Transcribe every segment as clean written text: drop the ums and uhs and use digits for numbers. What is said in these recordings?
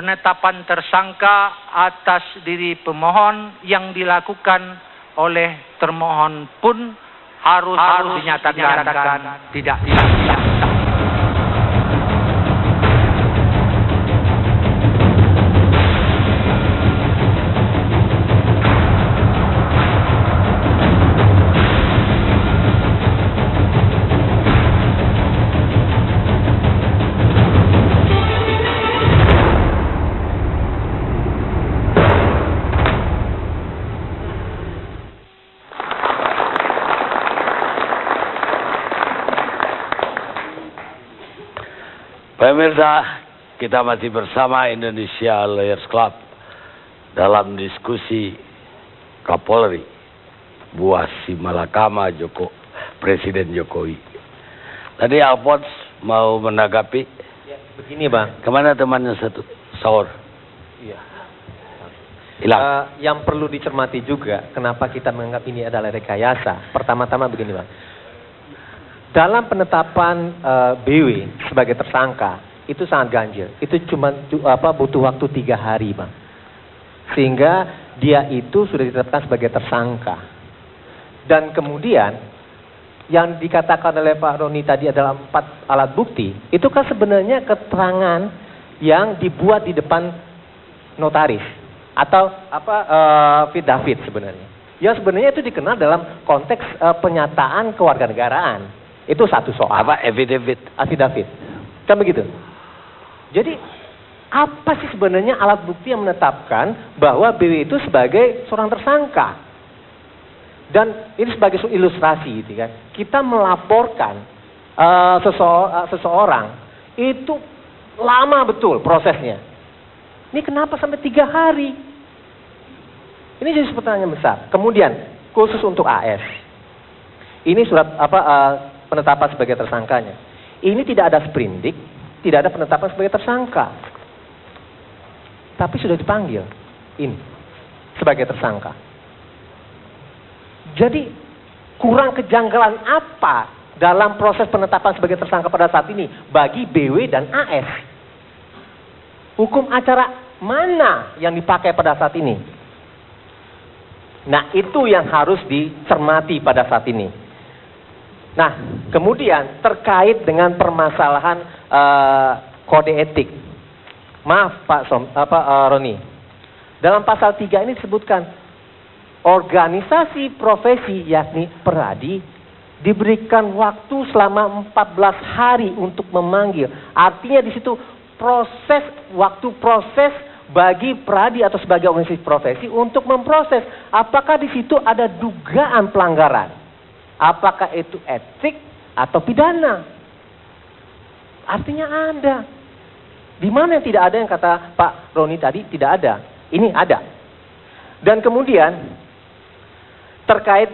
penetapan tersangka atas diri pemohon yang dilakukan oleh termohon pun harus dinyatakan tidak sah. Pemirsa, kita masih bersama Indonesia Lawyers Club dalam diskusi Kapolri buah si malakama Presiden Jokowi. Tadi Alphonse mau menanggapi. Ya, begini Bang. Kemana temannya satu? Saur. Iya. Hilang. Yang perlu dicermati juga, kenapa kita menganggap ini adalah rekayasa. Pertama-tama begini Bang. Dalam penetapan BW sebagai tersangka, itu sangat ganjil. Itu cuma butuh waktu 3 hari, Bang. Sehingga dia itu sudah ditetapkan sebagai tersangka. Dan kemudian, yang dikatakan oleh Pak Roni tadi adalah 4 alat bukti, itu kan sebenarnya keterangan yang dibuat di depan notaris. Atau affidavit sebenarnya. Yang sebenarnya itu dikenal dalam konteks penyataan kewarganegaraan. Itu satu soal. Apa? Affidavit. Kan begitu. Jadi, apa sih sebenarnya alat bukti yang menetapkan bahwa BW itu sebagai seorang tersangka? Dan ini sebagai ilustrasi gitu kan. Kita melaporkan seseorang itu lama betul prosesnya. Ini kenapa sampai 3 hari? Ini jadi pertanyaan besar. Kemudian, khusus untuk AS. Ini surat penetapan sebagai tersangkanya. Ini tidak ada sprindik, tidak ada penetapan sebagai tersangka. Tapi sudah dipanggil ini sebagai tersangka. Jadi kurang kejanggalan apa dalam proses penetapan sebagai tersangka pada saat ini bagi BW dan AS? Hukum acara mana yang dipakai pada saat ini? Nah, itu yang harus dicermati pada saat ini. Nah, kemudian terkait dengan permasalahan kode etik. Maaf Pak Roni. Dalam pasal 3 ini disebutkan organisasi profesi yakni peradi diberikan waktu selama 14 hari untuk memanggil. Artinya di situ waktu proses bagi peradi atau sebagai organisasi profesi untuk memproses apakah di situ ada dugaan pelanggaran. Apakah itu etik atau pidana? Artinya ada. Di mana yang tidak ada yang kata Pak Roni tadi tidak ada. Ini ada. Dan kemudian terkait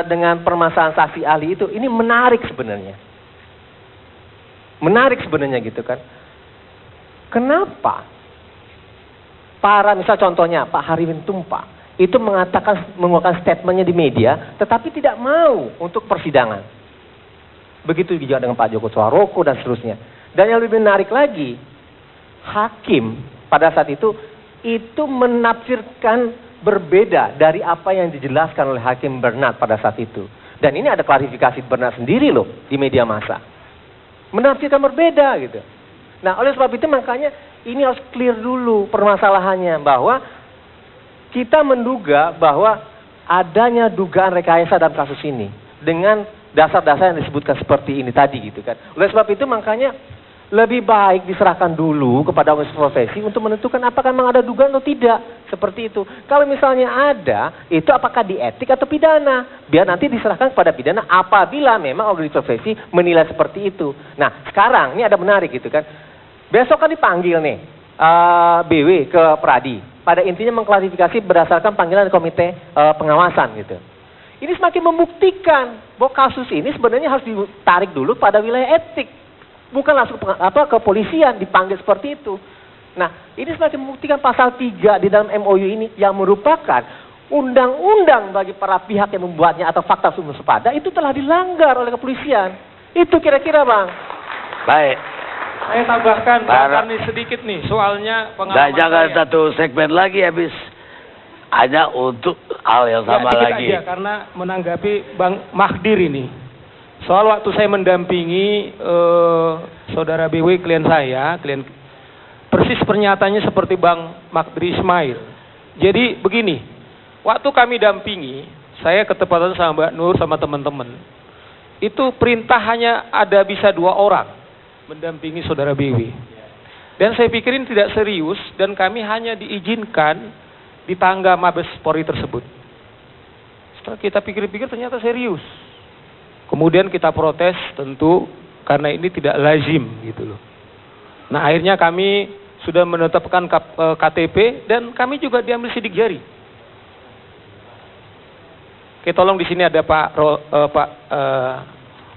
dengan permasalahan saksi ahli itu, ini menarik sebenarnya. Menarik sebenarnya gitu kan. Kenapa? Misal contohnya Pak Hariwin Tumpak. Itu mengeluarkan statementnya di media, tetapi tidak mau untuk persidangan. Begitu juga dengan Pak Joko Suaroko dan seterusnya. Dan yang lebih menarik lagi, hakim pada saat itu menafsirkan berbeda dari apa yang dijelaskan oleh Hakim Bernard pada saat itu. Dan ini ada klarifikasi Bernard sendiri loh di media massa. Menafsirkan berbeda gitu. Nah, oleh sebab itu makanya ini harus clear dulu permasalahannya bahwa kita menduga bahwa adanya dugaan rekayasa dalam kasus ini dengan dasar-dasar yang disebutkan seperti ini tadi gitu kan. Oleh sebab itu makanya lebih baik diserahkan dulu kepada organisasi profesi untuk menentukan apakah memang ada dugaan atau tidak. Seperti itu. Kalau misalnya ada, itu apakah di etik atau pidana. Biar nanti diserahkan kepada pidana apabila memang organisasi profesi menilai seperti itu. Nah, sekarang ini ada menarik gitu kan. Besok kan dipanggil nih BW ke Pradi. Pada intinya mengklarifikasi berdasarkan panggilan komite pengawasan gitu. Ini semakin membuktikan bahwa kasus ini sebenarnya harus ditarik dulu pada wilayah etik. Bukan langsung kepolisian dipanggil seperti itu. Nah, ini semakin membuktikan pasal 3 di dalam MOU ini yang merupakan undang-undang bagi para pihak yang membuatnya atau fakta sumber sepada itu telah dilanggar oleh kepolisian. Itu kira-kira Bang. Baik. Saya tambahkan Para- Karni sedikit nih, soalnya Nah, pengalaman jangan saya. satu segmen lagi habis. Hanya untuk hal yang sama dikit lagi. aja, karena menanggapi Bang Mahdir ini. Soal waktu saya mendampingi saudara BW, klien saya, persis pernyataannya seperti Bang Mahdir Ismail. Jadi begini, waktu kami dampingi, saya ketepatan sama Mbak Nur sama teman-teman. Itu perintah hanya ada bisa 2 orang mendampingi saudara BW. Dan saya pikirin tidak serius dan kami hanya diizinkan di tangga Mabes Polri tersebut. Setelah kita pikir-pikir ternyata serius. Kemudian kita protes tentu karena ini tidak lazim gitu loh. Nah akhirnya kami sudah menetapkan KTP dan kami juga diambil sidik jari. Oke, tolong di sini ada Pak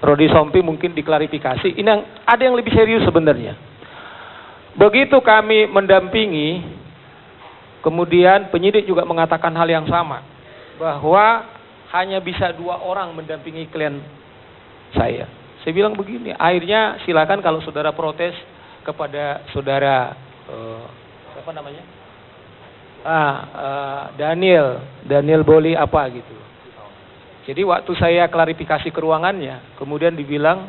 Rodi Sompi mungkin diklarifikasi. Ini ada yang lebih serius sebenarnya. Begitu kami mendampingi, kemudian penyidik juga mengatakan hal yang sama, bahwa hanya bisa 2 orang mendampingi klien saya. Saya bilang begini, akhirnya silakan kalau saudara protes kepada saudara apa namanya, Daniel Boli apa gitu. Jadi waktu saya klarifikasi ke ruangannya, kemudian dibilang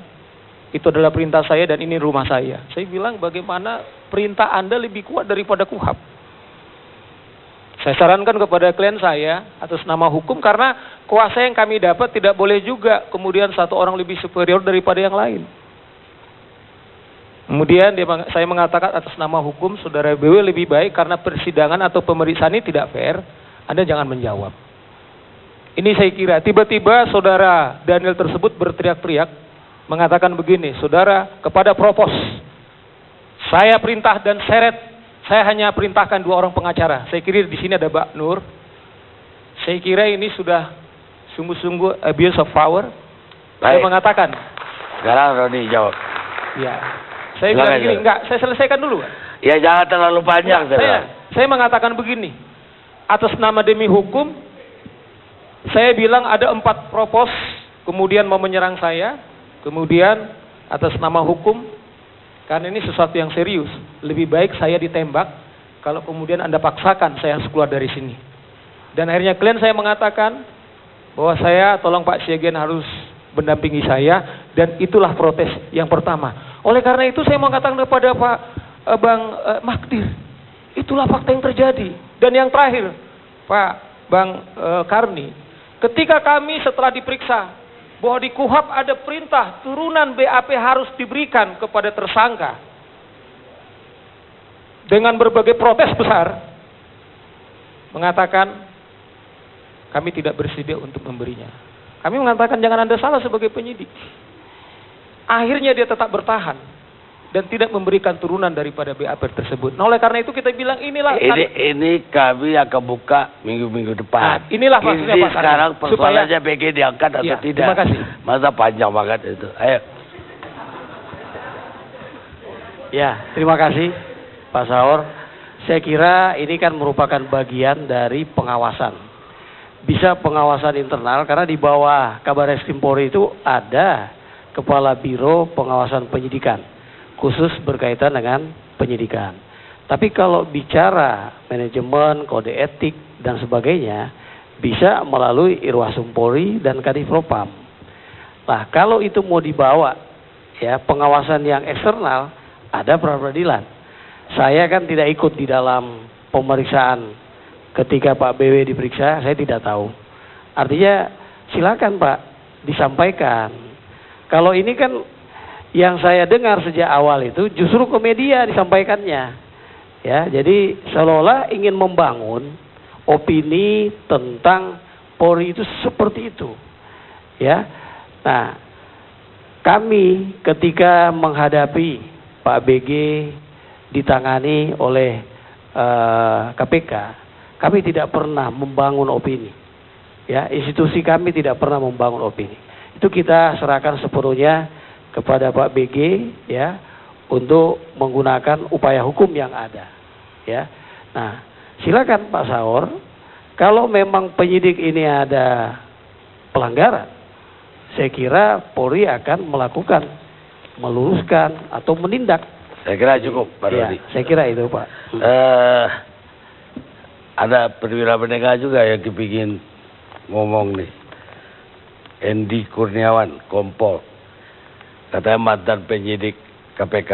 itu adalah perintah saya dan ini rumah saya. Saya bilang bagaimana perintah Anda lebih kuat daripada KUHAP. Saya sarankan kepada klien saya atas nama hukum karena kuasa yang kami dapat tidak boleh juga kemudian satu orang lebih superior daripada yang lain. Kemudian saya mengatakan atas nama hukum saudara BW lebih baik karena persidangan atau pemeriksaan ini tidak fair, Anda jangan menjawab. Ini saya kira tiba-tiba saudara Daniel tersebut berteriak-teriak mengatakan begini, saudara kepada propos, saya perintah dan seret, saya hanya perintahkan 2 orang pengacara. Saya kira di sini ada Mbak Nur. Saya kira ini sudah sungguh-sungguh abuse of power. Saya mengatakan. Sekarang Roni jawab. Ya, saya bilang begini, enggak, saya selesaikan dulu. Ya jangan terlalu panjang. Saya mengatakan begini, atas nama demi hukum, saya bilang ada 4 propos, kemudian mau menyerang saya, kemudian atas nama hukum, karena ini sesuatu yang serius, lebih baik saya ditembak, kalau kemudian Anda paksakan saya harus keluar dari sini. Dan akhirnya klien saya mengatakan, bahwa saya tolong Pak Siagian harus mendampingi saya, dan itulah protes yang pertama. Oleh karena itu saya mengatakan kepada Bang Mahdir, itulah fakta yang terjadi. Dan yang terakhir, Bang Karni, ketika kami setelah diperiksa bahwa di KUHAP ada perintah turunan BAP harus diberikan kepada tersangka dengan berbagai protes besar, mengatakan kami tidak bersedia untuk memberinya. Kami mengatakan jangan Anda salah sebagai penyidik. Akhirnya dia tetap bertahan dan tidak memberikan turunan daripada BAP tersebut. Nah oleh karena itu kita bilang inilah ini kami akan buka minggu-minggu depan. Nah, inilah maksudnya ini Pak sekarang Karni. persoalannya BG diangkat atau tidak. Terima kasih. Masa panjang banget itu. Ayo. Ya, terima kasih Pak Saur. Saya kira ini kan merupakan bagian dari pengawasan. Bisa pengawasan internal karena di bawah Kabarreskrim Polri itu ada Kepala Biro Pengawasan Penyidikan, khusus berkaitan dengan penyidikan. Tapi kalau bicara manajemen, kode etik, dan sebagainya, bisa melalui Irwasum Polri dan Kadifropam. Nah, kalau itu mau dibawa, ya pengawasan yang eksternal, ada pra-peradilan. Saya kan tidak ikut di dalam pemeriksaan ketika Pak BW diperiksa, saya tidak tahu. Artinya, silakan Pak, disampaikan. Kalau ini kan yang saya dengar sejak awal itu justru ke media disampaikannya, ya. Jadi seolah-olah ingin membangun opini tentang Polri itu seperti itu, ya. Nah, kami ketika menghadapi Pak BG ditangani oleh KPK, kami tidak pernah membangun opini, ya. Institusi kami tidak pernah membangun opini. Itu kita serahkan sepenuhnya kepada Pak BG, ya, untuk menggunakan upaya hukum yang ada, ya. Nah, silakan Pak Saur, kalau memang penyidik ini ada pelanggaran, saya kira Polri akan melakukan, meluruskan atau menindak Saya kira cukup, Pak Ya, Rudi. saya kira itu Pak. Ada perwira penegak juga yang kepingin ngomong nih. Endi Kurniawan, Kompol. Katanya mantan penyidik KPK.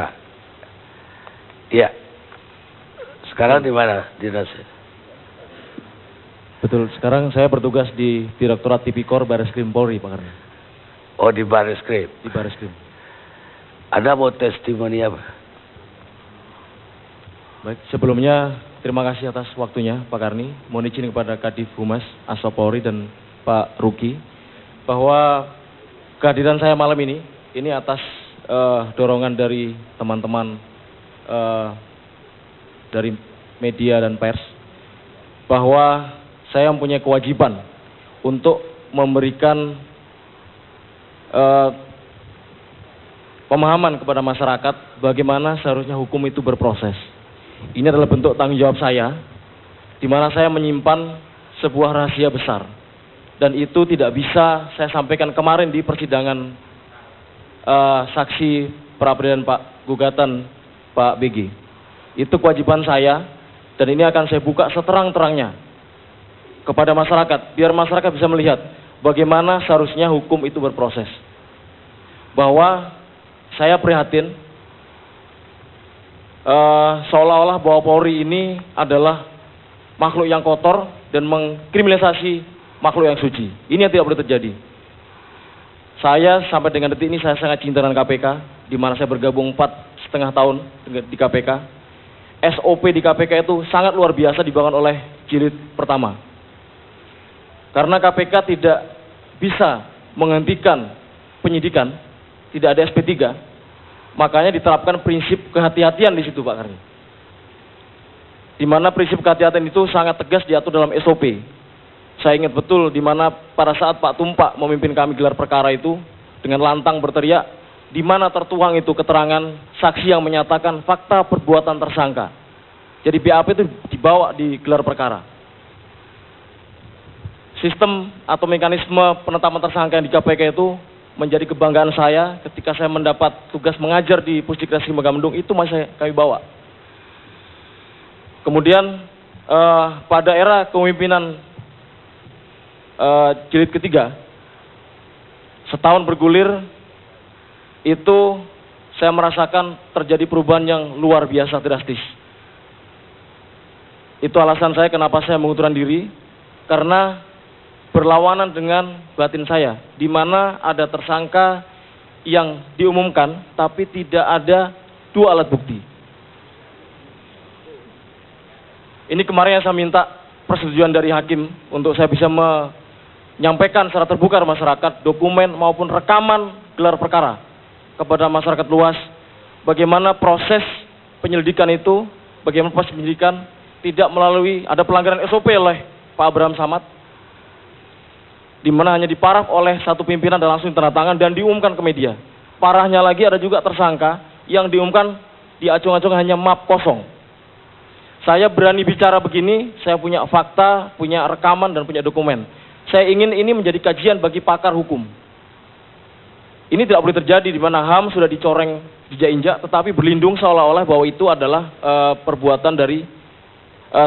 Iya. Sekarang di mana dinasnya? Betul, sekarang saya bertugas di Direktorat Tipikor Barreskrim Polri, Pak Karni. Oh, di Barreskrim. Di Barreskrim. Ada mau testimoni apa? Baik, sebelumnya terima kasih atas waktunya Pak Karni. Mohon izin kepada Kadif Humas Aswa Polri dan Pak Ruki bahwa kehadiran saya malam ini atas dorongan dari teman-teman dari media dan pers, bahwa saya mempunyai kewajiban untuk memberikan pemahaman kepada masyarakat bagaimana seharusnya hukum itu berproses. Ini adalah bentuk tanggung jawab saya, di mana saya menyimpan sebuah rahasia besar, dan itu tidak bisa saya sampaikan kemarin di persidangan saksi pra-peradilan Pak gugatan Pak BG. Itu kewajiban saya, dan ini akan saya buka seterang-terangnya kepada masyarakat, biar masyarakat bisa melihat bagaimana seharusnya hukum itu berproses. Bahwa saya prihatin seolah-olah bahwa Polri ini adalah makhluk yang kotor dan mengkriminalisasi makhluk yang suci. Ini yang tidak boleh terjadi. Saya sampai dengan detik ini saya sangat cinta dengan KPK, di mana saya bergabung 4,5 tahun di KPK. SOP di KPK itu sangat luar biasa dibangun oleh jilid pertama. Karena KPK tidak bisa menghentikan penyidikan, tidak ada SP3, makanya diterapkan prinsip kehati-hatian di situ, Pak Karni. Di mana prinsip kehati-hatian itu sangat tegas diatur dalam SOP. Saya ingat betul di mana pada saat Pak Tumpak memimpin kami gelar perkara itu dengan lantang berteriak, di mana tertuang itu keterangan saksi yang menyatakan fakta perbuatan tersangka. Jadi BAP itu dibawa di gelar perkara. Sistem atau mekanisme penetapan tersangka yang di KPK itu menjadi kebanggaan saya ketika saya mendapat tugas mengajar di Pusdikres Megamendung, itu masih kami bawa. Kemudian pada era kepemimpinan jilid ketiga, setahun bergulir, itu saya merasakan terjadi perubahan yang luar biasa drastis. Itu alasan saya kenapa saya mengundurkan diri, karena berlawanan dengan batin saya, di mana ada tersangka yang diumumkan tapi tidak ada 2 alat bukti. Ini kemarin yang saya minta persetujuan dari hakim untuk saya bisa menyampaikan secara terbuka ke masyarakat dokumen maupun rekaman gelar perkara kepada masyarakat luas, bagaimana proses penyelidikan itu, bagaimana proses penyelidikan tidak melalui ada pelanggaran SOP oleh Pak Abraham Samad, di mana hanya diparaf oleh satu pimpinan dan langsung ditandatangan dan diumumkan ke media. Parahnya lagi ada juga tersangka yang diumumkan di acung-acung hanya map kosong. Saya berani bicara begini, saya punya fakta, punya rekaman dan punya dokumen. Saya ingin ini menjadi kajian bagi pakar hukum. Ini tidak boleh terjadi di mana HAM sudah dicoreng dijak-injak, tetapi berlindung seolah-olah bahwa itu adalah perbuatan dari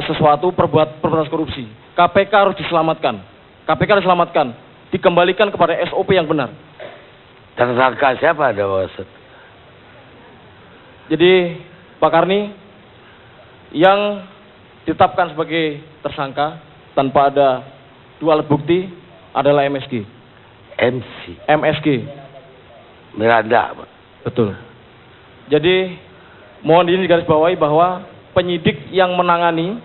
sesuatu perbuatan korupsi. KPK harus diselamatkan. KPK harus diselamatkan, dikembalikan kepada SOP yang benar. Tersangka siapa ada maksud? Jadi Pak Karni, yang ditetapkan sebagai tersangka tanpa ada 2 alat bukti adalah MSG. MSG. Miranda, Pak. Betul. Jadi mohon ini digarisbawahi bahwa penyidik yang menangani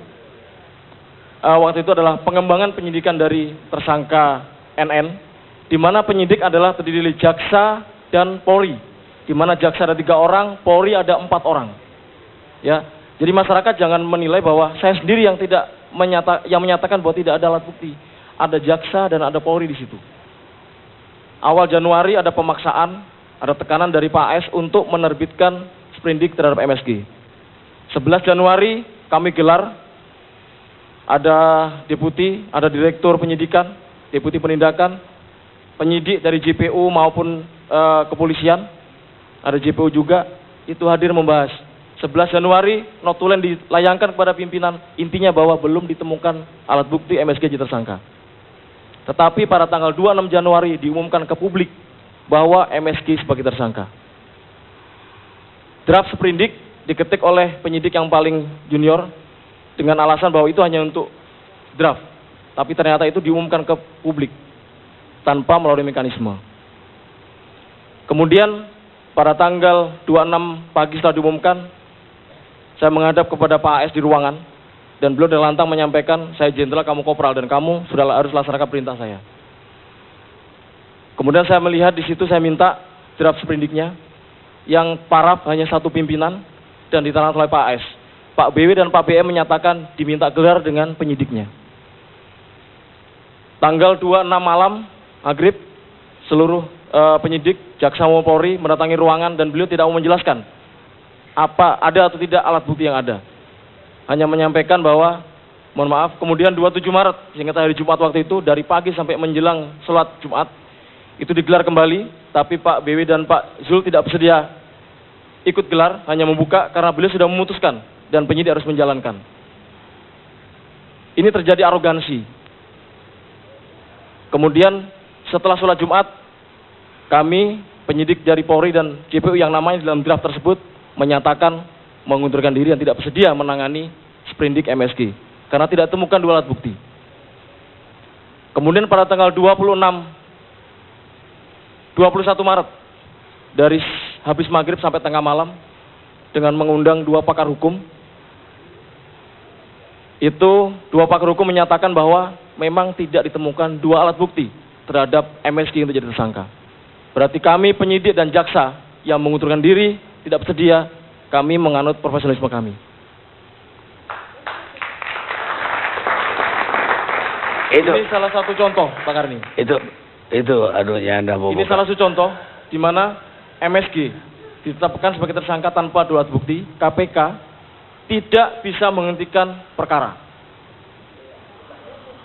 waktu itu adalah pengembangan penyidikan dari tersangka NN, di mana penyidik adalah terdiri dari jaksa dan Polri, di mana jaksa ada 3 orang, Polri ada 4 orang. Ya, jadi masyarakat jangan menilai bahwa saya sendiri yang menyatakan bahwa tidak ada alat bukti. Ada jaksa dan ada Polri di situ. Awal Januari ada pemaksaan, ada tekanan dari Pak AS untuk menerbitkan sprindik terhadap MSG. 11 Januari kami gelar, ada deputi, ada direktur penyidikan, deputi penindakan, penyidik dari JPU maupun kepolisian, ada JPU juga, itu hadir membahas. 11 Januari notulen dilayangkan kepada pimpinan, intinya bahwa belum ditemukan alat bukti MSG jadi tersangka. Tetapi pada tanggal 26 Januari diumumkan ke publik bahwa MSG sebagai tersangka. Draft sprindik diketik oleh penyidik yang paling junior dengan alasan bahwa itu hanya untuk draft. Tapi ternyata itu diumumkan ke publik tanpa melalui mekanisme. Kemudian pada tanggal 26 pagi setelah diumumkan, saya menghadap kepada Pak AS di ruangan dan beliau dengan lantang menyampaikan, saya jenderal, kamu kopral, dan kamu sudah harus laksanakan perintah saya. Kemudian saya melihat di situ, saya minta draft sprindiknya yang paraf hanya satu pimpinan dan ditandatangani oleh Pak AS. Pak BW dan Pak BM menyatakan diminta gelar dengan penyidiknya. Tanggal 26 malam maghrib, seluruh penyidik Jaksa maupun Polri mendatangi ruangan dan beliau tidak mau menjelaskan apa ada atau tidak alat bukti yang ada. Hanya menyampaikan bahwa mohon maaf. Kemudian 27 Maret, singkat hari Jumat waktu itu, dari pagi sampai menjelang sholat Jumat itu digelar kembali, tapi Pak BW dan Pak Zul tidak bersedia ikut gelar, hanya membuka karena beliau sudah memutuskan dan penyidik harus menjalankan. Ini terjadi arogansi. Kemudian setelah sholat Jumat, kami penyidik dari Polri dan JPU yang namanya dalam draft tersebut menyatakan mengundurkan diri dan tidak bersedia menangani sprindik MSG karena tidak temukan dua alat bukti. Kemudian pada tanggal 21 Maret dari habis maghrib sampai tengah malam dengan mengundang dua pakar hukum, itu dua pakar hukum menyatakan bahwa memang tidak ditemukan dua alat bukti terhadap MSG untuk jadi tersangka. Berarti kami penyidik dan jaksa yang mengundurkan diri tidak bersedia, kami menganut profesionalisme kami. Ini salah satu contoh, Pak Karni. Itu aduhnya Anda mau Ini buka. salah satu contoh di mana MSG ditetapkan sebagai tersangka tanpa dua alat bukti. KPK tidak bisa menghentikan perkara.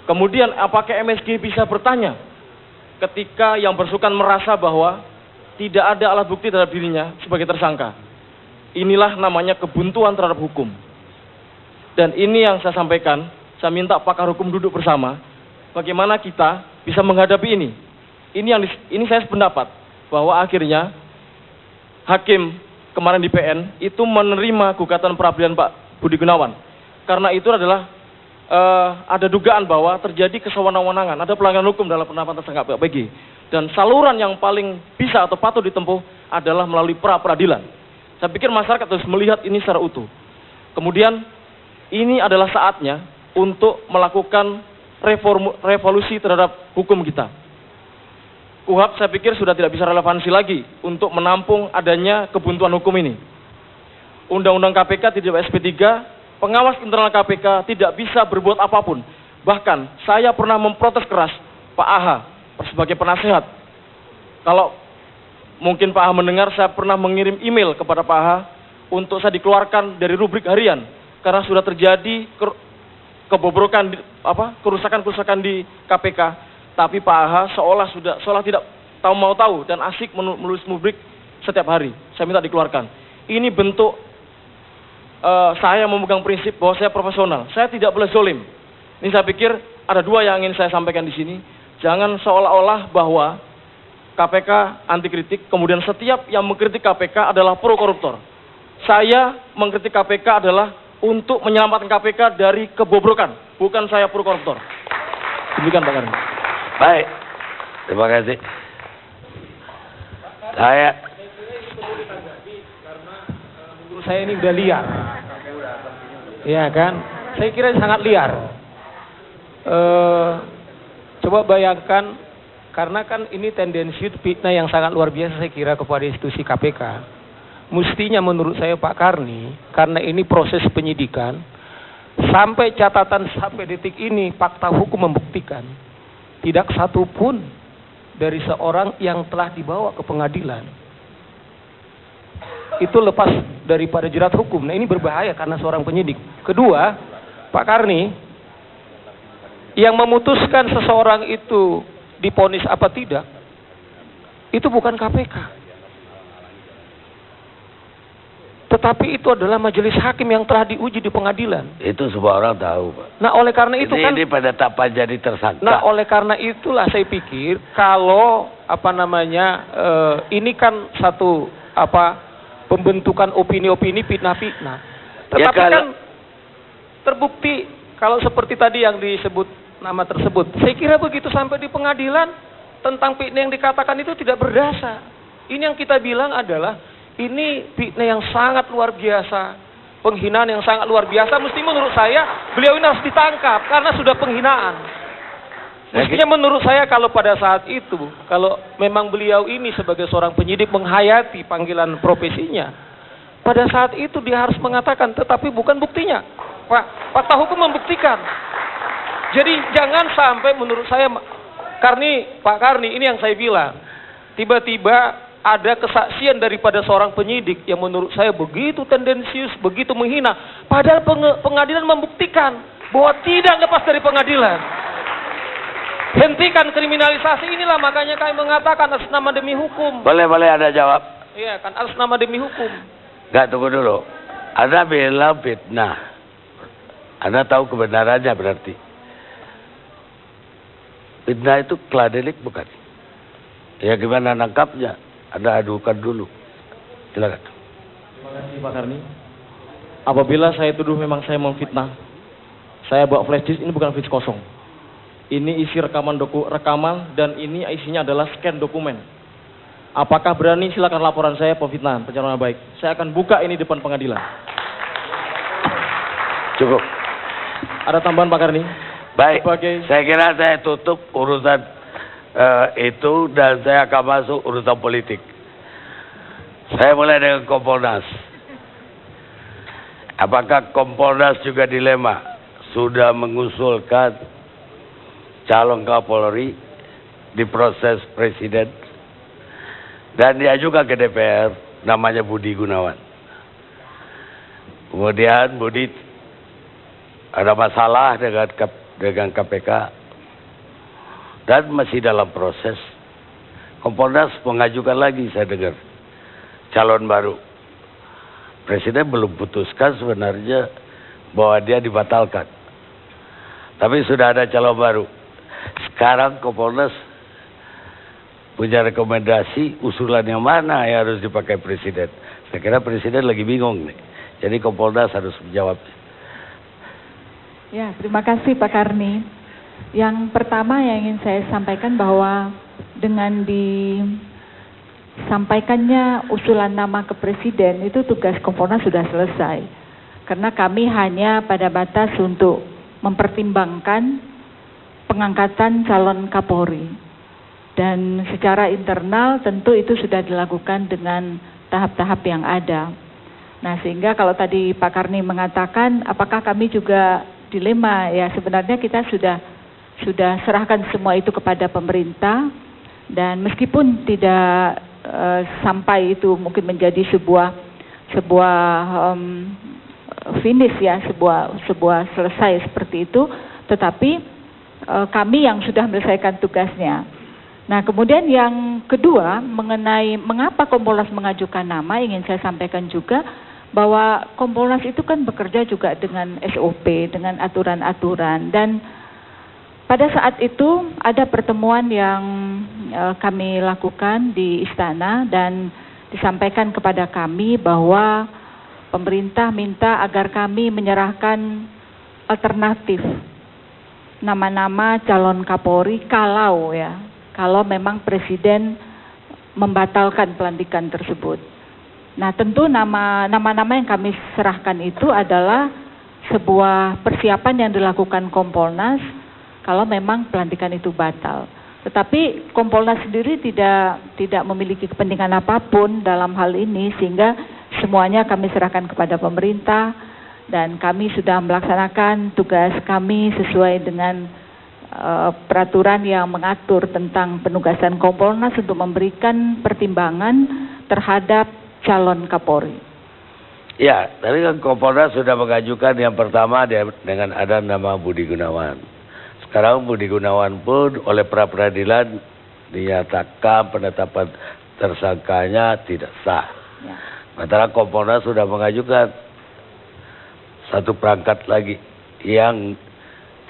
Kemudian apakah MSG bisa bertanya ketika yang bersangkutan merasa bahwa tidak ada alat bukti terhadap dirinya sebagai tersangka? Inilah namanya kebuntuan terhadap hukum. Dan ini yang saya sampaikan, saya minta pakar hukum duduk bersama, bagaimana kita bisa menghadapi ini. Ini saya sependapat bahwa akhirnya hakim kemarin di PN itu menerima gugatan peradilan Pak Budi Gunawan. Karena itu adalah ada dugaan bahwa terjadi kesewenang-wenangan, ada pelanggaran hukum dalam penetapan tersangka Pak PG. Dan saluran yang paling bisa atau patut ditempuh adalah melalui pra-peradilan. Saya pikir masyarakat harus melihat ini secara utuh. Kemudian ini adalah saatnya untuk melakukan revolusi terhadap hukum kita. KUHP saya pikir sudah tidak bisa relevansi lagi untuk menampung adanya kebuntuan hukum ini. Undang-undang KPK tidak SP3, pengawas internal KPK tidak bisa berbuat apapun. Bahkan saya pernah memprotes keras Pak AHA sebagai penasehat. Kalau mungkin Pak AHA mendengar, saya pernah mengirim email kepada Pak AHA untuk saya dikeluarkan dari rubrik harian karena sudah terjadi kebobrokan, kerusakan-kerusakan di KPK. Tapi Pak AHA seolah tidak mau tahu dan asik menulis rubrik setiap hari. Saya minta dikeluarkan. Ini bentuk saya memegang prinsip bahwa saya profesional. Saya tidak boleh zolim. Ini saya pikir ada dua yang ingin saya sampaikan di sini. Jangan seolah-olah bahwa KPK anti kritik, kemudian setiap yang mengkritik KPK adalah pro koruptor. Saya mengkritik KPK adalah untuk menyelamatkan KPK dari kebobrokan, bukan saya pro koruptor. Demikian Pak Karni. Baik, terima kasih. Saya Menurut saya ini udah liar. Iya kan? Saya kira sangat liar. Coba bayangkan, karena kan ini tendensi fitnah yang sangat luar biasa saya kira kepada institusi KPK. Mestinya menurut saya Pak Karni, karena ini proses penyidikan, sampai catatan sampai detik ini fakta hukum membuktikan tidak satu pun dari seorang yang telah dibawa ke pengadilan itu lepas daripada jerat hukum. Nah ini berbahaya karena seorang penyidik. Kedua, Pak Karni, yang memutuskan seseorang itu divonis apa tidak, itu bukan KPK. Tetapi itu adalah majelis hakim yang telah diuji di pengadilan. Itu semua orang tahu, Pak. Nah, oleh karena itu Ini pada tahap jadi tersangka. Nah, oleh karena itulah saya pikir kalau ini kan satu pembentukan opini-opini fitnah-fitnah. Tetapi kan terbukti kalau seperti tadi yang disebut nama tersebut. Saya kira begitu sampai di pengadilan tentang fitnah yang dikatakan itu tidak berdasar. Ini yang kita bilang adalah ini fitnah yang sangat luar biasa, penghinaan yang sangat luar biasa. Mesti menurut saya beliau ini harus ditangkap karena sudah penghinaan. Mestinya menurut saya kalau pada saat itu, kalau memang beliau ini sebagai seorang penyidik menghayati panggilan profesinya, pada saat itu dia harus mengatakan, tetapi bukan buktinya. Fakta hukum membuktikan. Jadi jangan sampai menurut saya, Pak Karni, ini yang saya bilang, tiba-tiba ada kesaksian daripada seorang penyidik yang menurut saya begitu tendensius, begitu menghina. Padahal pengadilan membuktikan bahwa tidak lepas dari pengadilan. Hentikan kriminalisasi, inilah makanya kami mengatakan atas nama demi hukum. Boleh ada jawab? Iya kan, atas nama demi hukum. Enggak, tunggu dulu. Anda bilang fitnah. Anda tahu kebenarannya berarti. Fitnah itu kladelik bukan? Ya gimana nangkapnya? Anda adukan dulu. Silakan. Terima kasih Pak Karni. Apabila saya tuduh memang saya memfitnah, saya bawa flash disk, ini bukan flash kosong. Ini isi rekaman dan ini isinya adalah scan dokumen. Apakah berani? Silakan laporan saya pemfitnahan, pencemaran baik. Saya akan buka ini depan pengadilan. Cukup. Ada tambahan Pak Karni? Baik. Saya kira saya tutup urusan itu dan saya akan masuk urusan politik. Saya mulai dengan Kompolnas. Apakah Kompolnas juga dilema sudah mengusulkan calon Kapolri di proses presiden dan diajukan ke DPR namanya Budi Gunawan. Kemudian Budi ada masalah dengan KPK. Dan masih dalam proses. Kompolnas mengajukan lagi, saya dengar, calon baru. Presiden belum putuskan sebenarnya bahwa dia dibatalkan. Tapi sudah ada calon baru. Sekarang Kompolnas punya rekomendasi usulan yang mana yang harus dipakai presiden. Saya kira presiden lagi bingung nih. Jadi Kompolnas harus menjawab. Ya, terima kasih Pak Karni. Yang pertama yang ingin saya sampaikan bahwa dengan disampaikannya usulan nama ke presiden itu tugas Kompolnas sudah selesai. Karena kami hanya pada batas untuk mempertimbangkan pengangkatan calon Kapolri. Dan secara internal tentu itu sudah dilakukan dengan tahap-tahap yang ada. Nah, sehingga kalau tadi Pak Karni mengatakan apakah kami juga dilema, ya sebenarnya kita sudah serahkan semua itu kepada pemerintah dan meskipun tidak sampai itu mungkin menjadi sebuah finish ya, sebuah selesai seperti itu, tetapi kami yang sudah menyelesaikan tugasnya. Nah, kemudian yang kedua mengenai mengapa Kompolnas mengajukan nama, ingin saya sampaikan juga bahwa Kompolnas itu kan bekerja juga dengan SOP, dengan aturan-aturan, dan pada saat itu ada pertemuan yang kami lakukan di istana dan disampaikan kepada kami bahwa pemerintah minta agar kami menyerahkan alternatif nama-nama calon Kapolri kalau memang presiden membatalkan pelantikan tersebut. Nah, tentu nama-nama yang kami serahkan itu adalah sebuah persiapan yang dilakukan Kompolnas kalau memang pelantikan itu batal. Tetapi Kompolnas sendiri tidak memiliki kepentingan apapun dalam hal ini, sehingga semuanya kami serahkan kepada pemerintah dan kami sudah melaksanakan tugas kami sesuai dengan peraturan yang mengatur tentang penugasan Kompolnas untuk memberikan pertimbangan terhadap calon Kapolri. Ya, tadi kan Kompolnas sudah mengajukan yang pertama dengan ada nama Budi Gunawan. Sekarang Budi Gunawan pun oleh pra-peradilan dinyatakan penetapan tersangkanya tidak sah. Ya. Sementara Kompolnas sudah mengajukan satu perangkat lagi yang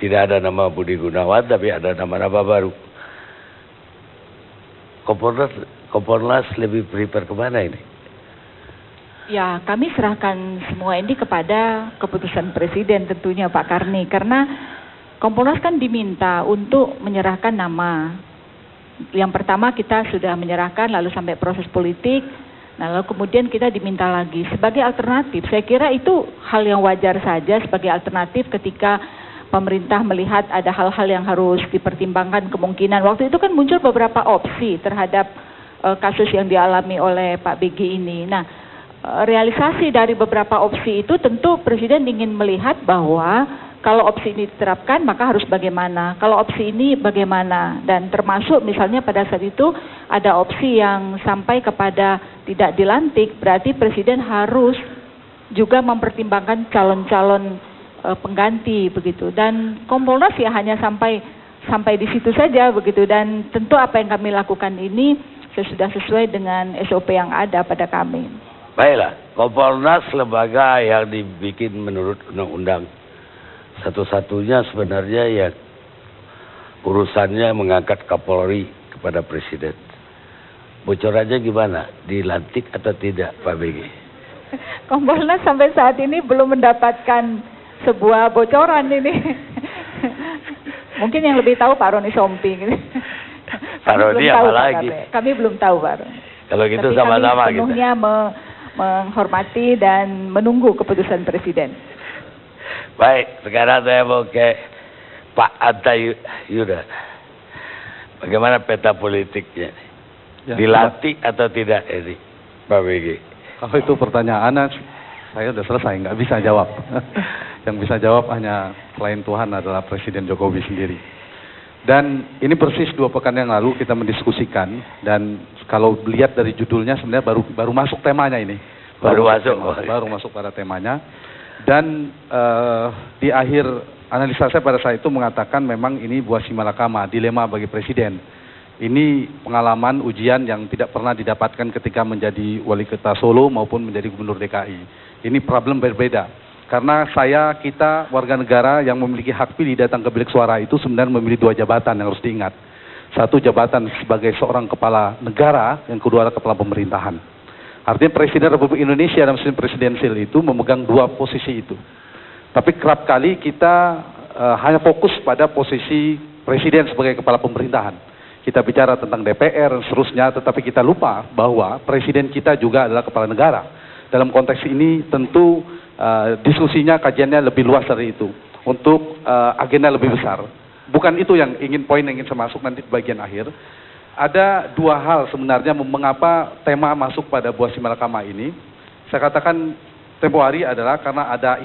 tidak ada nama Budi Gunawan tapi ada nama-nama baru. Kompolnas lebih prepare kemana ini? Ya, kami serahkan semua ini kepada keputusan Presiden tentunya Pak Karni. Karena Kompolnas kan diminta untuk menyerahkan nama. Yang pertama kita sudah menyerahkan lalu sampai proses politik. Nah, lalu kemudian kita diminta lagi sebagai alternatif. Saya kira itu hal yang wajar saja sebagai alternatif ketika pemerintah melihat ada hal-hal yang harus dipertimbangkan kemungkinan. Waktu itu kan muncul beberapa opsi terhadap kasus yang dialami oleh Pak BG ini. Nah, realisasi dari beberapa opsi itu tentu Presiden ingin melihat bahwa kalau opsi ini diterapkan maka harus bagaimana, kalau opsi ini bagaimana, dan termasuk misalnya pada saat itu ada opsi yang sampai kepada tidak dilantik, berarti Presiden harus juga mempertimbangkan calon-calon pengganti begitu. Dan Kompolnas ya hanya sampai di situ saja begitu, dan tentu apa yang kami lakukan ini sudah sesuai dengan SOP yang ada pada kami. Baiklah, Kompolnas lembaga yang dibikin menurut undang-undang. Satu-satunya sebenarnya yang urusannya mengangkat Kapolri kepada Presiden. Bocorannya gimana? Dilantik atau tidak Pak BG? Kompolnas sampai saat ini belum mendapatkan sebuah bocoran ini. Mungkin yang lebih tahu Pak Roni Sompi. Pak Roni apa lagi? Kami belum tahu Pak Roni. Kalau gitu sama-sama kita sepenuhnya menghormati dan menunggu keputusan Presiden. Baik, sekarang saya mau ke Pak Anta Yuda. Bagaimana peta politiknya? Ya, dilantik atau tidak ini Pak BG? Kalau itu pertanyaannya saya sudah selesai, nggak bisa jawab. Yang bisa jawab hanya selain Tuhan adalah Presiden Jokowi sendiri. Dan ini persis 2 pekan yang lalu kita mendiskusikan, dan kalau lihat dari judulnya sebenarnya baru masuk temanya ini. Baru masuk pada temanya. Dan di akhir analisa saya pada saat itu mengatakan memang ini buah simalakama, dilema bagi Presiden. Ini pengalaman ujian yang tidak pernah didapatkan ketika menjadi wali kota Solo maupun menjadi gubernur DKI. Ini problem berbeda. Karena kita warga negara yang memiliki hak pilih datang ke bilik suara itu sebenarnya memilih 2 jabatan yang harus diingat. Satu jabatan sebagai seorang kepala negara, yang kedua adalah kepala pemerintahan. Artinya Presiden Republik Indonesia dalam sistem presidensil itu memegang 2 posisi itu. Tapi kerap kali kita hanya fokus pada posisi Presiden sebagai kepala pemerintahan. Kita bicara tentang DPR dan seterusnya, tetapi kita lupa bahwa Presiden kita juga adalah kepala negara. Dalam konteks ini tentu diskusinya, kajiannya lebih luas dari itu. Untuk agenda lebih besar. Bukan itu yang poin yang ingin saya masuk nanti di bagian akhir. Ada 2 hal sebenarnya mengapa tema masuk pada buah simalakama ini. Saya katakan tempo hari adalah karena ada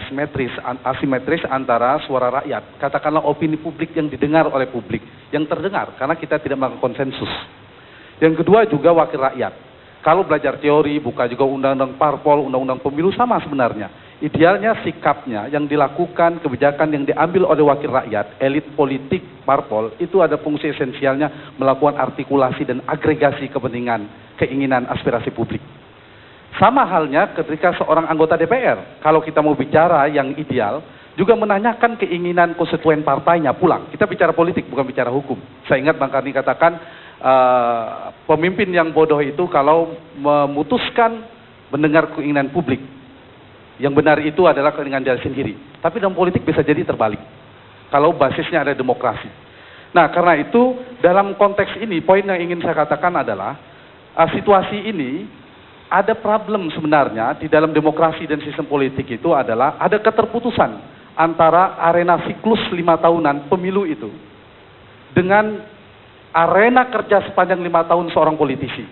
asimetris antara suara rakyat. Katakanlah opini publik yang didengar oleh publik, yang terdengar karena kita tidak melakukan konsensus. Yang kedua juga wakil rakyat. Kalau belajar teori, buka juga undang-undang parpol, undang-undang pemilu sama sebenarnya. Idealnya sikapnya yang dilakukan, kebijakan yang diambil oleh wakil rakyat, elit politik, parpol, itu ada fungsi esensialnya melakukan artikulasi dan agregasi kepentingan, keinginan, aspirasi publik. Sama halnya ketika seorang anggota DPR, kalau kita mau bicara yang ideal, juga menanyakan keinginan konstituen partainya pulang. Kita bicara politik, bukan bicara hukum. Saya ingat Bang Karni katakan, pemimpin yang bodoh itu kalau memutuskan mendengar keinginan publik. Yang benar itu adalah keinginan dia sendiri. Tapi dalam politik bisa jadi terbalik. Kalau basisnya ada demokrasi. Nah, karena itu dalam konteks ini, poin yang ingin saya katakan adalah situasi ini ada problem sebenarnya di dalam demokrasi dan sistem politik itu adalah ada keterputusan antara arena siklus 5 tahunan pemilu itu dengan arena kerja sepanjang 5 tahun seorang politisi.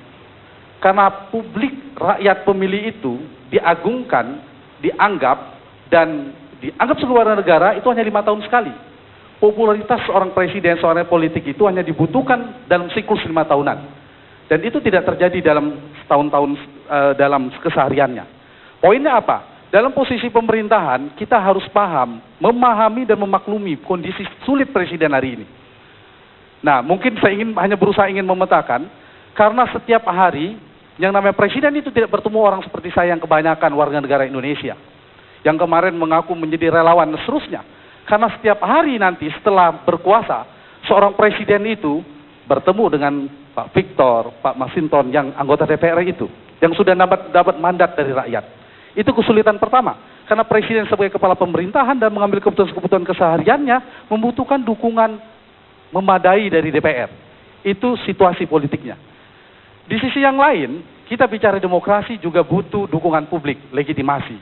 Karena publik, rakyat pemilih itu diagungkan, dianggap seluruh negara itu hanya 5 tahun sekali. Popularitas seorang presiden, seorang politik itu hanya dibutuhkan dalam siklus 5 tahunan. Dan itu tidak terjadi dalam tahun-tahun dalam kesehariannya. Poinnya apa? Dalam posisi pemerintahan, kita harus memahami dan memaklumi kondisi sulit presiden hari ini. Nah, mungkin saya hanya berusaha ingin memetakan, karena setiap hari Yang namanya presiden itu tidak bertemu orang seperti saya yang kebanyakan warga negara Indonesia. Yang kemarin mengaku menjadi relawan dan seterusnya. Karena setiap hari nanti setelah berkuasa, seorang presiden itu bertemu dengan Pak Victor, Pak Masinton yang anggota DPR itu. Yang sudah dapat mandat dari rakyat. Itu kesulitan pertama. Karena presiden sebagai kepala pemerintahan dan mengambil keputusan-keputusan kesehariannya membutuhkan dukungan memadai dari DPR. Itu situasi politiknya. Di sisi yang lain, kita bicara demokrasi juga butuh dukungan publik, legitimasi.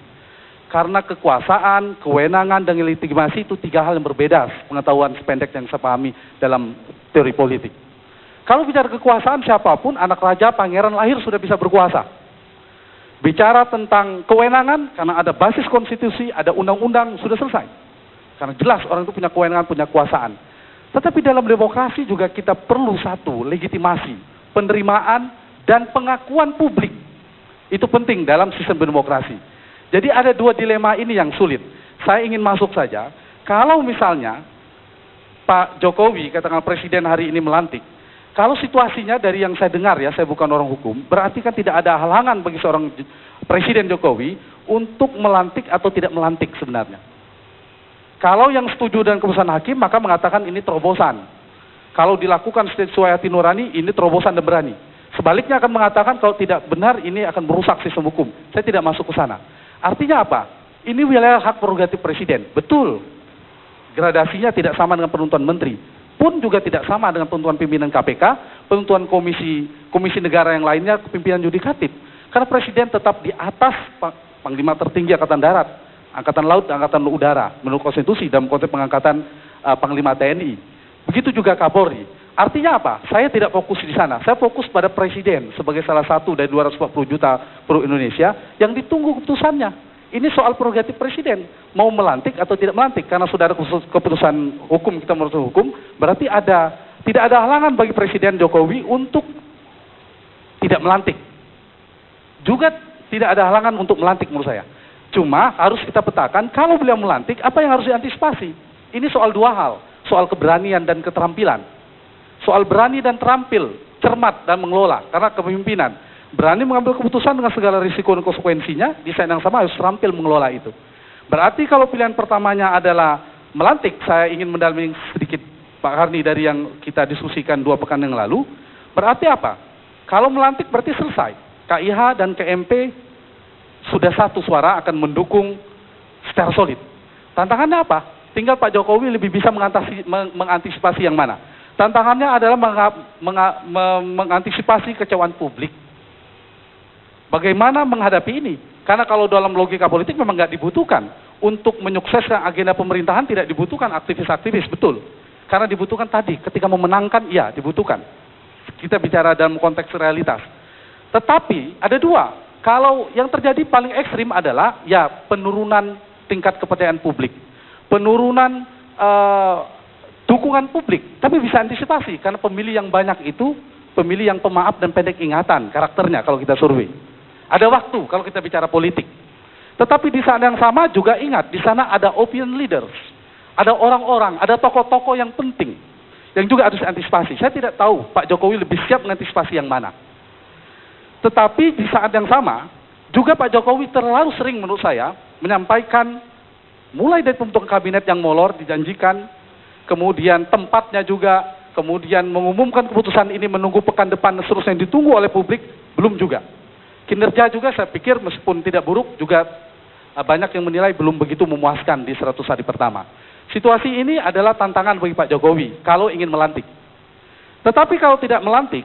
Karena kekuasaan, kewenangan, dan legitimasi itu tiga hal yang berbeda, pengetahuan sependek yang saya pahami dalam teori politik. Kalau bicara kekuasaan, siapapun, anak raja, pangeran lahir sudah bisa berkuasa. Bicara tentang kewenangan, karena ada basis konstitusi, ada undang-undang, sudah selesai. Karena jelas orang itu punya kewenangan, punya kekuasaan. Tetapi dalam demokrasi juga kita perlu satu, legitimasi, penerimaan, dan pengakuan publik. Itu penting dalam sistem demokrasi. Jadi ada dua dilema ini yang sulit. Saya ingin masuk saja, kalau misalnya Pak Jokowi, katakan presiden hari ini melantik, kalau situasinya dari yang saya dengar ya, saya bukan orang hukum, berarti kan tidak ada halangan bagi seorang presiden Jokowi untuk melantik atau tidak melantik sebenarnya. Kalau yang setuju dengan keputusan hakim, maka mengatakan ini terobosan. Kalau dilakukan sesuai hati nurani, ini terobosan dan berani. Sebaliknya akan mengatakan kalau tidak benar, ini akan merusak sistem hukum. Saya tidak masuk ke sana. Artinya apa? Ini wilayah hak prerogatif presiden. Betul. Gradasinya tidak sama dengan penentuan menteri. Pun juga tidak sama dengan penentuan pimpinan KPK, penentuan komisi negara yang lainnya, pimpinan yudikatif. Karena presiden tetap di atas Panglima tertinggi Angkatan Darat, Angkatan Laut, dan Angkatan Udara, menurut konstitusi dalam konteks pengangkatan Panglima TNI. Begitu juga Kapolri. Artinya apa? Saya tidak fokus di sana. Saya fokus pada presiden sebagai salah satu dari 240 juta penduduk Indonesia yang ditunggu keputusannya. Ini soal prerogatif presiden. Mau melantik atau tidak melantik. Karena sudah ada keputusan hukum, kita menurut hukum, berarti tidak ada halangan bagi Presiden Jokowi untuk tidak melantik. Juga tidak ada halangan untuk melantik menurut saya. Cuma harus kita petakan, kalau beliau melantik, apa yang harus diantisipasi? Ini soal dua hal. Soal keberanian dan keterampilan. Soal berani dan terampil, cermat dan mengelola. Karena kepemimpinan. Berani mengambil keputusan dengan segala risiko dan konsekuensinya, di saat yang sama harus terampil mengelola itu. Berarti kalau pilihan pertamanya adalah melantik, saya ingin mendalami sedikit Pak Harni dari yang kita diskusikan 2 pekan yang lalu. Berarti apa? Kalau melantik berarti selesai. KIH dan KMP sudah satu suara akan mendukung secara solid. Tantangannya apa? Tinggal Pak Jokowi lebih bisa mengantisipasi yang mana. Tantangannya adalah mengantisipasi kecewaan publik. Bagaimana menghadapi ini? Karena kalau dalam logika politik memang nggak dibutuhkan. Untuk menyukseskan agenda pemerintahan tidak dibutuhkan aktivis-aktivis, betul. Karena dibutuhkan tadi, ketika memenangkan, iya dibutuhkan. Kita bicara dalam konteks realitas. Tetapi ada dua. Kalau yang terjadi paling ekstrim adalah ya penurunan tingkat kepercayaan publik. Penurunan dukungan publik, tapi bisa antisipasi karena pemilih yang banyak itu pemilih yang pemaaf dan pendek ingatan karakternya kalau kita survei. Ada waktu kalau kita bicara politik. Tetapi di saat yang sama juga ingat, di sana ada opinion leaders, ada orang-orang, ada tokoh-tokoh yang penting yang juga harus diantisipasi. Saya tidak tahu Pak Jokowi lebih siap mengantisipasi yang mana. Tetapi di saat yang sama juga Pak Jokowi terlalu sering menurut saya menyampaikan mulai dari pembentukan kabinet yang molor dijanjikan, kemudian tempatnya juga, kemudian mengumumkan keputusan ini menunggu pekan depan seterusnya yang ditunggu oleh publik, belum juga. Kinerja juga saya pikir meskipun tidak buruk, juga banyak yang menilai belum begitu memuaskan di 100 hari pertama. Situasi ini adalah tantangan bagi Pak Jokowi kalau ingin melantik. Tetapi kalau tidak melantik,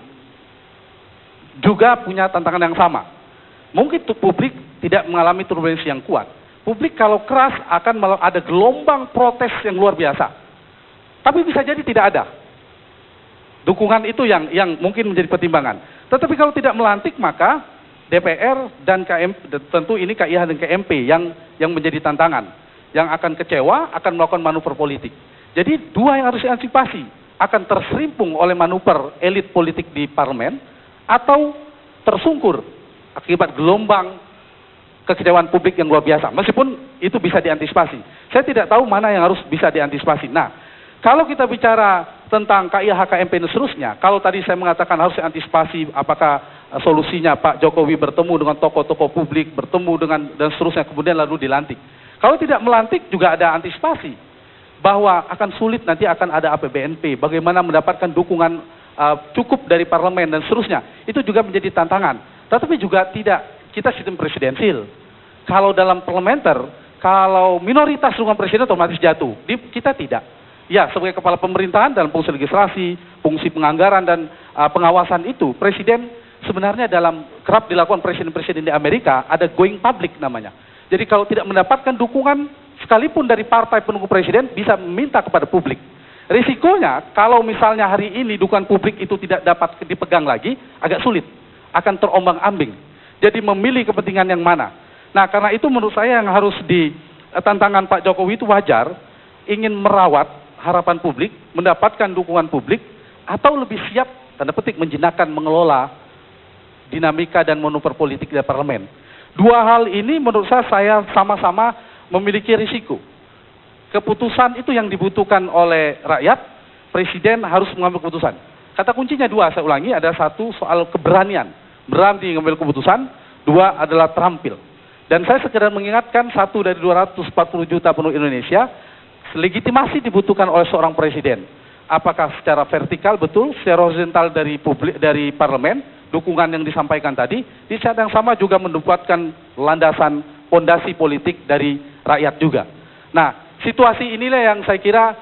juga punya tantangan yang sama. Mungkin publik tidak mengalami turbulensi yang kuat. Publik kalau keras akan ada gelombang protes yang luar biasa. Tapi bisa jadi tidak ada. Dukungan itu yang mungkin menjadi pertimbangan. Tetapi kalau tidak melantik maka DPR dan KMP, tentu ini KIH dan KMP yang menjadi tantangan. Yang akan kecewa, akan melakukan manuver politik. Jadi dua yang harus diantisipasi. Akan terserimpung oleh manuver elit politik di parlemen, atau tersungkur akibat gelombang kekecewaan publik yang luar biasa. Meskipun itu bisa diantisipasi. Saya tidak tahu mana yang harus bisa diantisipasi. Nah, kalau kita bicara tentang KIH, KMP dan seterusnya, kalau tadi saya mengatakan harus diantisipasi apakah solusinya Pak Jokowi bertemu dengan tokoh-tokoh publik, bertemu dengan dan seterusnya, kemudian lalu dilantik. Kalau tidak melantik juga ada antisipasi bahwa akan sulit, nanti akan ada APBNP, bagaimana mendapatkan dukungan cukup dari parlemen dan seterusnya. Itu juga menjadi tantangan. Tetapi juga tidak, kita sistem presidensil. Kalau dalam parlementer, kalau minoritas dukungan presiden otomatis jatuh. Kita tidak. Ya, sebagai kepala pemerintahan dalam fungsi legislasi, fungsi penganggaran dan pengawasan itu, presiden sebenarnya dalam kerap dilakukan presiden-presiden di Amerika, ada going public namanya. Jadi kalau tidak mendapatkan dukungan sekalipun dari partai pendukung presiden, bisa meminta kepada publik. Risikonya kalau misalnya hari ini dukungan publik itu tidak dapat dipegang lagi, agak sulit, akan terombang-ambing. Jadi memilih kepentingan yang mana. Nah, karena itu menurut saya yang harus tantangan Pak Jokowi itu wajar, ingin merawat harapan publik, mendapatkan dukungan publik, atau lebih siap, tanda petik, menjinakkan, mengelola dinamika dan manuver politik di parlemen. Dua hal ini menurut saya sama-sama memiliki risiko. Keputusan itu yang dibutuhkan oleh rakyat, presiden harus mengambil keputusan. Kata kuncinya dua, saya ulangi, ada satu soal keberanian, berani mengambil keputusan, dua adalah terampil. Dan saya sekedar mengingatkan, satu dari 240 juta penduduk Indonesia, legitimasi dibutuhkan oleh seorang presiden. Apakah secara vertikal betul, secara horizontal dari publik, dari parlemen, dukungan yang disampaikan tadi, di saat yang sama juga mendapatkan landasan fondasi politik dari rakyat juga. Nah, situasi inilah yang saya kira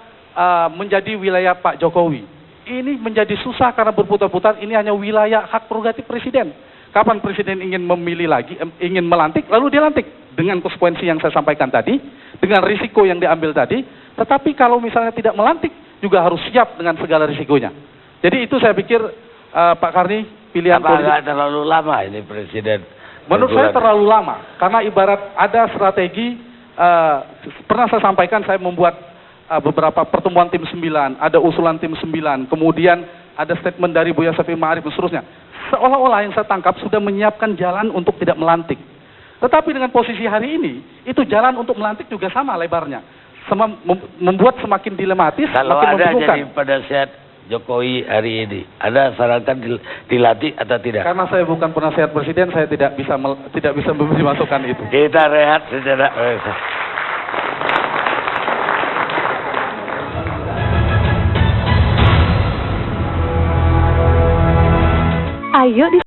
menjadi wilayah Pak Jokowi. Ini menjadi susah karena berputar-putar, ini hanya wilayah hak prerogatif presiden. Kapan presiden ingin memilih lagi, ingin melantik, lalu dilantik. Dengan konsekuensi yang saya sampaikan tadi, dengan risiko yang diambil tadi, tetapi kalau misalnya tidak melantik, juga harus siap dengan segala risikonya. Jadi itu saya pikir, Pak Karni, pilihan politik. Apakah terlalu lama ini presiden? Menurut saya terlalu lama, karena ibarat ada strategi, pernah saya sampaikan, saya membuat beberapa pertemuan tim 9, ada usulan tim 9, kemudian ada statement dari Buya Syafi'i Ma'arif dan seterusnya. Seolah-olah yang saya tangkap sudah menyiapkan jalan untuk tidak melantik. Tetapi dengan posisi hari ini, itu jalan untuk melantik juga sama lebarnya. Membuat semakin dilematis, kalau semakin ada membingungkan. jadi pada saat Jokowi hari ini, ada sarankan dilantik atau tidak? Karena saya bukan penasihat presiden, saya tidak bisa memberi masukan itu. Kita rehat sejenak. Ayo